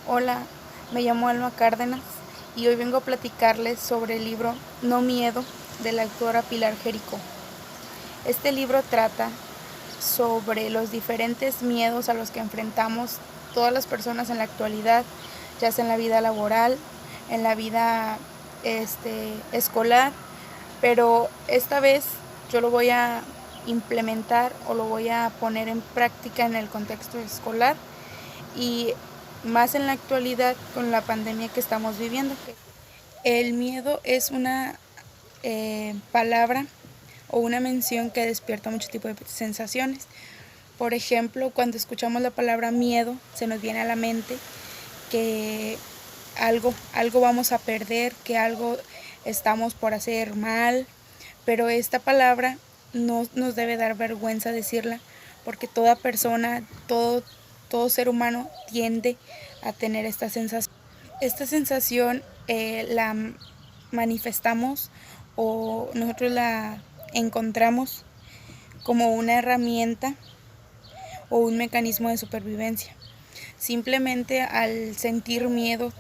Hola, me llamo Alma Cárdenas y hoy vengo a platicarles sobre el libro No Miedo de la autora Pilar Jericó. Este libro trata sobre los diferentes miedos a los que enfrentamos todas las personas en la actualidad, ya sea en la vida laboral, en la vida escolar, pero esta vez yo lo voy a implementar o lo voy a poner en práctica en el contexto escolar y más en la actualidad con la pandemia que estamos viviendo. El miedo es una palabra o una mención que despierta mucho tipo de sensaciones. Por ejemplo, cuando escuchamos la palabra miedo, se nos viene a la mente que algo vamos a perder, que algo estamos por hacer mal, pero esta palabra no nos debe dar vergüenza decirla, porque toda persona, todo ser humano tiende a tener esta sensación. Esta sensación la manifestamos o nosotros la encontramos como una herramienta o un mecanismo de supervivencia. Simplemente al sentir miedo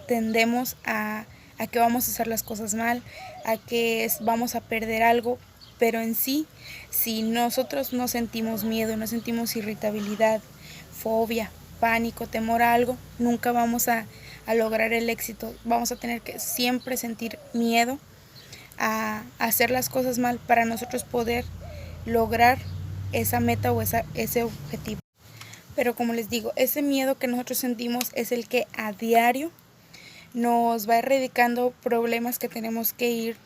tendemos a que vamos a hacer las cosas mal, a que vamos a perder algo, pero en sí, si nosotros no sentimos miedo, no sentimos irritabilidad, fobia, pánico, temor a algo, nunca vamos a lograr el éxito. Vamos a tener que siempre sentir miedo a hacer las cosas mal para nosotros poder lograr esa meta o ese objetivo. Pero como les digo, ese miedo que nosotros sentimos es el que a diario nos va erradicando problemas que tenemos que ir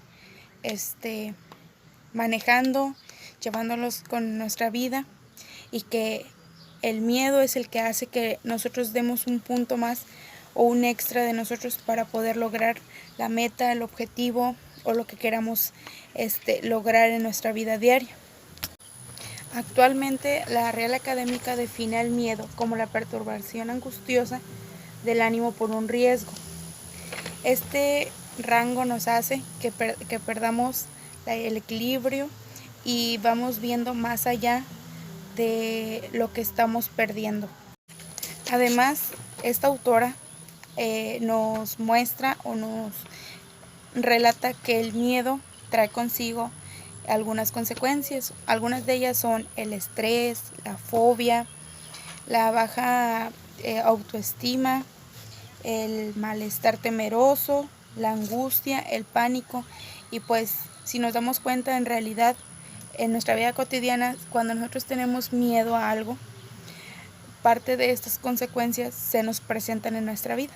manejando, llevándolos con nuestra vida, y que el miedo es el que hace que nosotros demos un punto más o un extra de nosotros para poder lograr la meta, el objetivo o lo que queramos lograr en nuestra vida diaria. Actualmente, la Real Académica define el miedo como la perturbación angustiosa del ánimo por un riesgo. Este rango nos hace que perdamos el equilibrio y vamos viendo más allá de lo que estamos perdiendo. Además, esta autora nos muestra o nos relata que el miedo trae consigo algunas consecuencias. Algunas de ellas son el estrés, la fobia, la baja autoestima, el malestar temeroso, la angustia, el pánico. Y pues si nos damos cuenta, en realidad en nuestra vida cotidiana, cuando nosotros tenemos miedo a algo, parte de estas consecuencias se nos presentan en nuestra vida.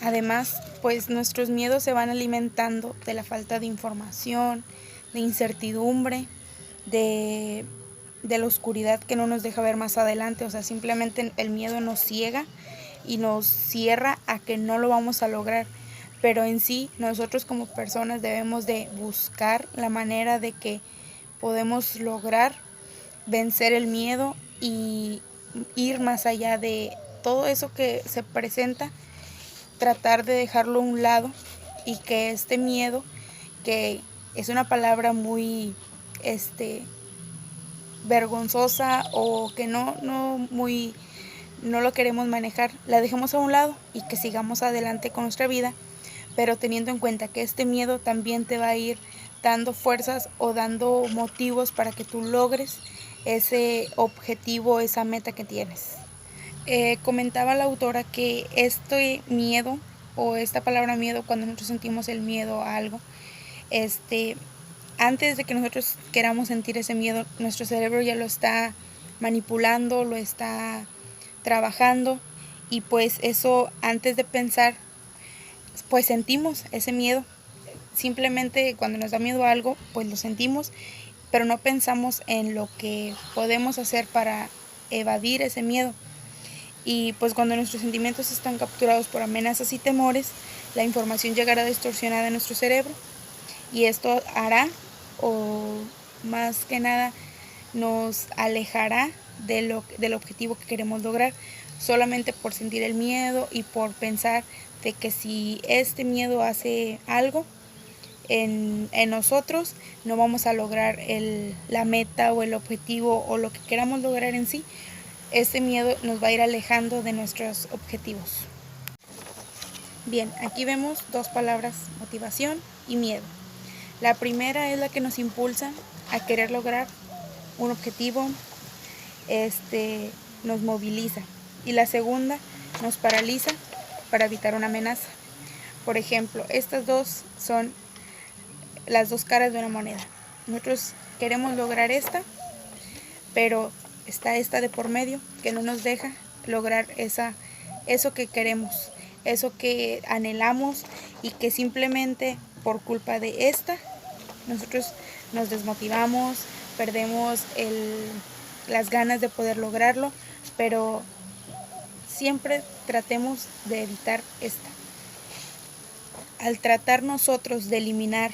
Además, pues nuestros miedos se van alimentando de la falta de información, de incertidumbre, de la oscuridad que no nos deja ver más adelante. O sea, simplemente el miedo nos ciega y nos cierra a que no lo vamos a lograr. Pero en sí, nosotros como personas debemos de buscar la manera de que podemos lograr vencer el miedo y ir más allá de todo eso que se presenta, tratar de dejarlo a un lado y que este miedo, que es una palabra muy vergonzosa o que no lo queremos manejar, la dejemos a un lado y que sigamos adelante con nuestra vida, pero teniendo en cuenta que este miedo también te va a ir dando fuerzas o dando motivos para que tú logres ese objetivo, esa meta que tienes. Comentaba la autora que este miedo o esta palabra miedo, cuando nosotros sentimos el miedo a algo, antes de que nosotros queramos sentir ese miedo, nuestro cerebro ya lo está manipulando, lo está trabajando, y pues eso, antes de pensar, pues sentimos ese miedo. Simplemente cuando nos da miedo a algo, pues lo sentimos, pero no pensamos en lo que podemos hacer para evadir ese miedo. Y pues cuando nuestros sentimientos están capturados por amenazas y temores, la información llegará distorsionada a nuestro cerebro, y esto hará, o más que nada nos alejará del objetivo que queremos lograr, solamente por sentir el miedo y por pensar de que si este miedo hace algo en nosotros, no vamos a lograr la meta o el objetivo o lo que queramos lograr en sí. ese miedo nos va a ir alejando de nuestros objetivos. Bien, aquí vemos dos palabras, motivación y miedo. La primera es la que nos impulsa a querer lograr un objetivo, nos moviliza. Y la segunda nos paraliza para evitar una amenaza. Por ejemplo, estas dos son las dos caras de una moneda. Nosotros queremos lograr esta, pero está esta de por medio que no nos deja lograr eso que queremos, eso que anhelamos, y que simplemente por culpa de esta nosotros nos desmotivamos, perdemos las ganas de poder lograrlo, pero siempre tratemos de evitar esta. Al tratar nosotros de eliminar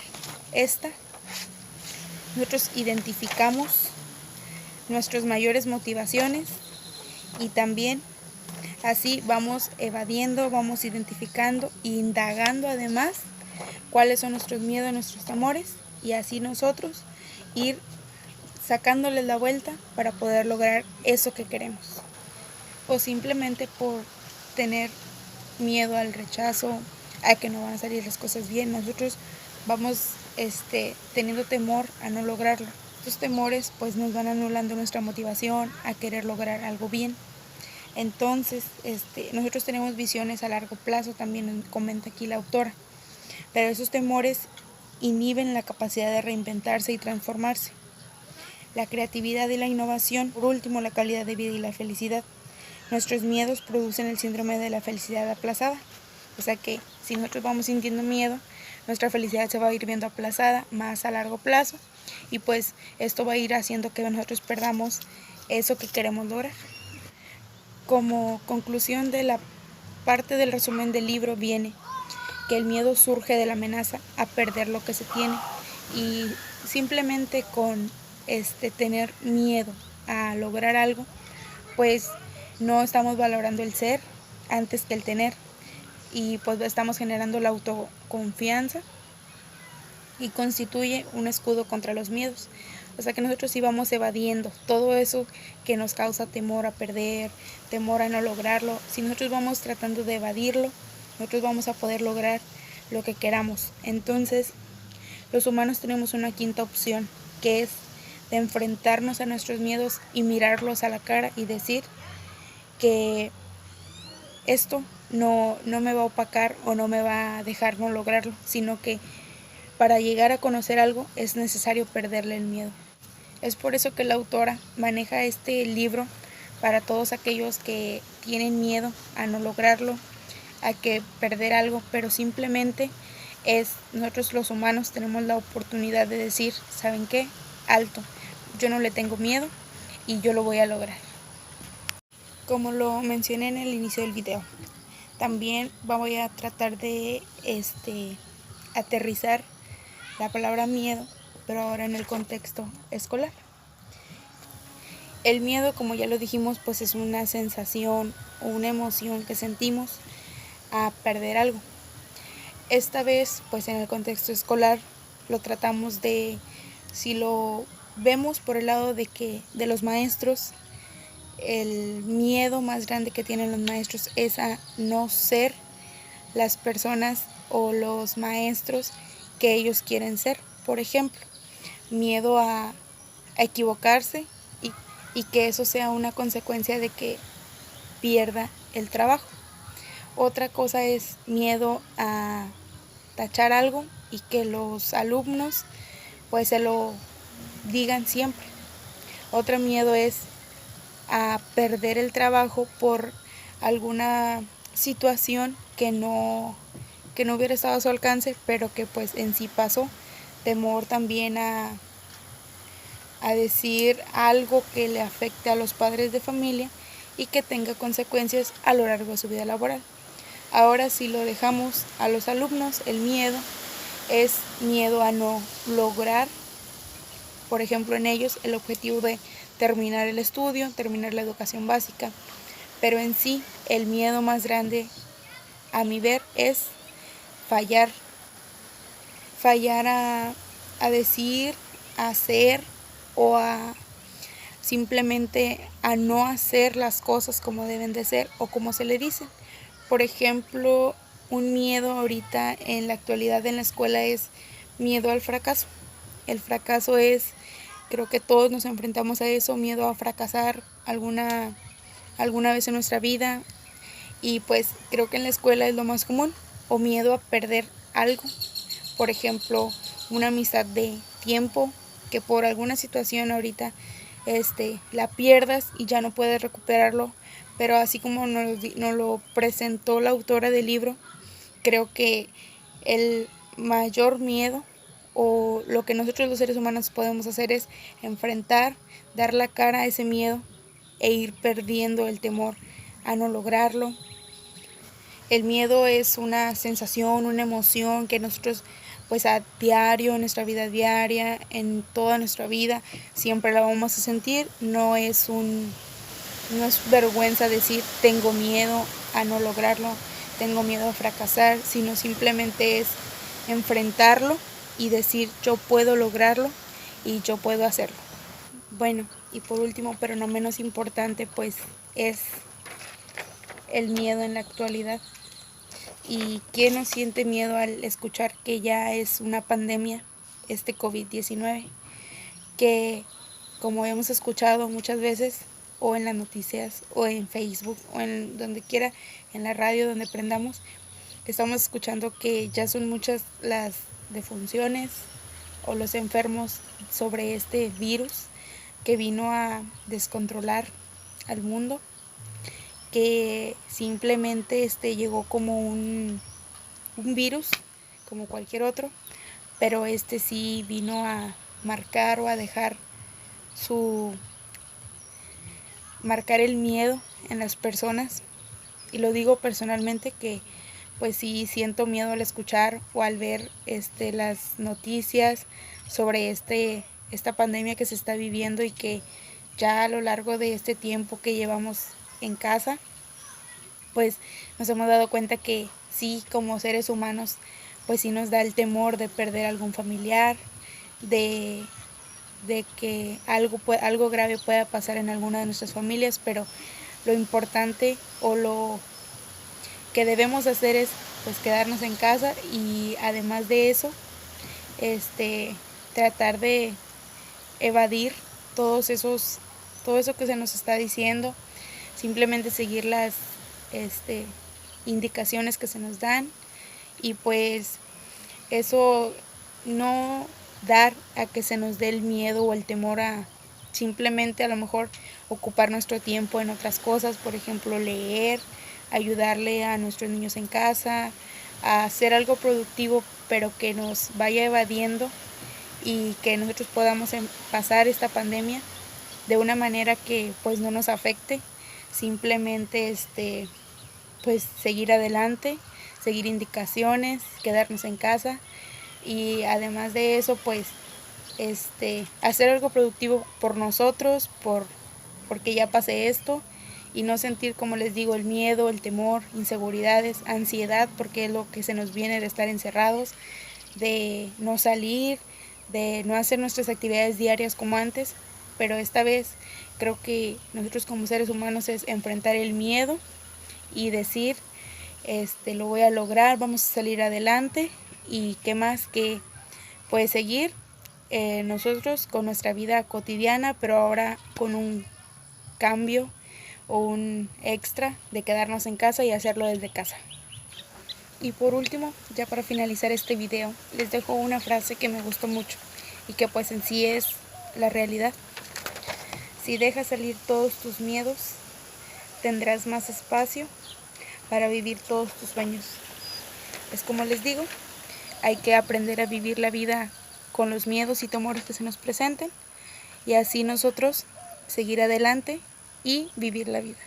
esta, nosotros identificamos nuestras mayores motivaciones, y también así vamos evadiendo, vamos identificando e indagando además cuáles son nuestros miedos, nuestros temores, y así nosotros ir sacándoles la vuelta para poder lograr eso que queremos. O simplemente por tener miedo al rechazo, a que no van a salir las cosas bien, nosotros vamos teniendo temor a no lograrlo. Estos temores pues nos van anulando nuestra motivación a querer lograr algo bien. Entonces nosotros tenemos visiones a largo plazo, también comenta aquí la autora, pero esos temores inhiben la capacidad de reinventarse y transformarse. La creatividad y la innovación, por último, la calidad de vida y la felicidad. Nuestros miedos producen el síndrome de la felicidad aplazada. O sea que si nosotros vamos sintiendo miedo, nuestra felicidad se va a ir viendo aplazada más a largo plazo, y pues esto va a ir haciendo que nosotros perdamos eso que queremos lograr. Como conclusión de la parte del resumen del libro viene que el miedo surge de la amenaza a perder lo que se tiene, y simplemente con tener miedo a lograr algo, pues no estamos valorando el ser antes que el tener, y pues estamos generando la autoconfianza, y constituye un escudo contra los miedos. O sea que nosotros íbamos evadiendo todo eso que nos causa temor a perder, temor a no lograrlo. Si nosotros vamos tratando de evadirlo, nosotros vamos a poder lograr lo que queramos. Entonces, los humanos tenemos una quinta opción, que es de enfrentarnos a nuestros miedos y mirarlos a la cara y decir que esto no me va a opacar o no me va a dejar no lograrlo, sino que para llegar a conocer algo es necesario perderle el miedo. Es por eso que la autora maneja este libro para todos aquellos que tienen miedo a no lograrlo, a que perder algo, pero simplemente nosotros los humanos tenemos la oportunidad de decir, ¿saben qué? Alto, yo no le tengo miedo y yo lo voy a lograr. Como lo mencioné en el inicio del video, también voy a tratar de aterrizar la palabra miedo, pero ahora en el contexto escolar. El miedo, como ya lo dijimos, pues es una sensación o una emoción que sentimos a perder algo. Esta vez, pues en el contexto escolar, lo tratamos si lo vemos por el lado de los maestros, el miedo más grande que tienen los maestros es a no ser las personas o los maestros que ellos quieren ser. Por ejemplo, miedo a equivocarse y que eso sea una consecuencia de que pierda el trabajo. Otra cosa es miedo a tachar algo y que los alumnos pues se lo digan siempre. Otro miedo es a perder el trabajo por alguna situación que no hubiera estado a su alcance, pero que pues en sí pasó. Temor también a decir algo que le afecte a los padres de familia y que tenga consecuencias a lo largo de su vida laboral. Ahora, si lo dejamos a los alumnos, el miedo es miedo a no lograr, por ejemplo, en ellos el objetivo de terminar el estudio, terminar la educación básica. Pero en sí, el miedo más grande, a mi ver, es fallar a decir, a hacer o a simplemente a no hacer las cosas como deben de ser o como se le dice. Por ejemplo, un miedo ahorita en la actualidad en la escuela es miedo al fracaso. El fracaso es, creo que todos nos enfrentamos a eso, miedo a fracasar alguna vez en nuestra vida, y pues creo que en la escuela es lo más común, o miedo a perder algo, por ejemplo, una amistad de tiempo que por alguna situación ahorita la pierdas y ya no puedes recuperarlo, pero así como nos lo presentó la autora del libro, creo que el mayor miedo o lo que nosotros los seres humanos podemos hacer es enfrentar, dar la cara a ese miedo e ir perdiendo el temor a no lograrlo. El miedo es una sensación, una emoción que nosotros pues a diario, en nuestra vida diaria, en toda nuestra vida, siempre la vamos a sentir. No es vergüenza decir tengo miedo a no lograrlo, tengo miedo a fracasar, sino simplemente es enfrentarlo y decir yo puedo lograrlo y yo puedo hacerlo. Bueno, y por último, pero no menos importante, pues es el miedo en la actualidad. ¿Y quién no siente miedo al escuchar que ya es una pandemia, este COVID-19? Que como hemos escuchado muchas veces, o en las noticias, o en Facebook, o en donde quiera, en la radio, donde prendamos, estamos escuchando que ya son muchas las defunciones o los enfermos sobre este virus que vino a descontrolar al mundo, que simplemente llegó como un virus, como cualquier otro, pero sí vino a marcar o a dejar marcar el miedo en las personas. Y lo digo personalmente que pues sí siento miedo al escuchar o al ver las noticias sobre esta pandemia que se está viviendo, y que ya a lo largo de este tiempo que llevamos en casa, pues nos hemos dado cuenta que sí, como seres humanos, pues sí nos da el temor de perder algún familiar, de que algo grave pueda pasar en alguna de nuestras familias, pero lo importante o lo que debemos hacer es pues quedarnos en casa, y además de eso, tratar de evadir todo eso que se nos está diciendo, simplemente seguir las indicaciones que se nos dan, y pues eso, no dar a que se nos dé el miedo o el temor a simplemente a lo mejor ocupar nuestro tiempo en otras cosas, por ejemplo leer, ayudarle a nuestros niños en casa, a hacer algo productivo, pero que nos vaya evadiendo y que nosotros podamos pasar esta pandemia de una manera que pues no nos afecte, simplemente pues seguir adelante, seguir indicaciones, quedarnos en casa, y además de eso pues hacer algo productivo por nosotros, porque ya pasé esto, y no sentir, como les digo, el miedo, el temor, inseguridades, ansiedad, porque es lo que se nos viene de estar encerrados, de no salir, de no hacer nuestras actividades diarias como antes. Pero esta vez creo que nosotros como seres humanos es enfrentar el miedo y decir, lo voy a lograr, vamos a salir adelante, y qué más que pues seguir nosotros con nuestra vida cotidiana, pero ahora con un cambio o un extra de quedarnos en casa y hacerlo desde casa. Y por último, ya para finalizar este video, les dejo una frase que me gustó mucho y que pues en sí es la realidad. Si dejas salir todos tus miedos, tendrás más espacio para vivir todos tus sueños. Es como les digo, hay que aprender a vivir la vida con los miedos y temores que se nos presenten, y así nosotros seguir adelante y vivir la vida.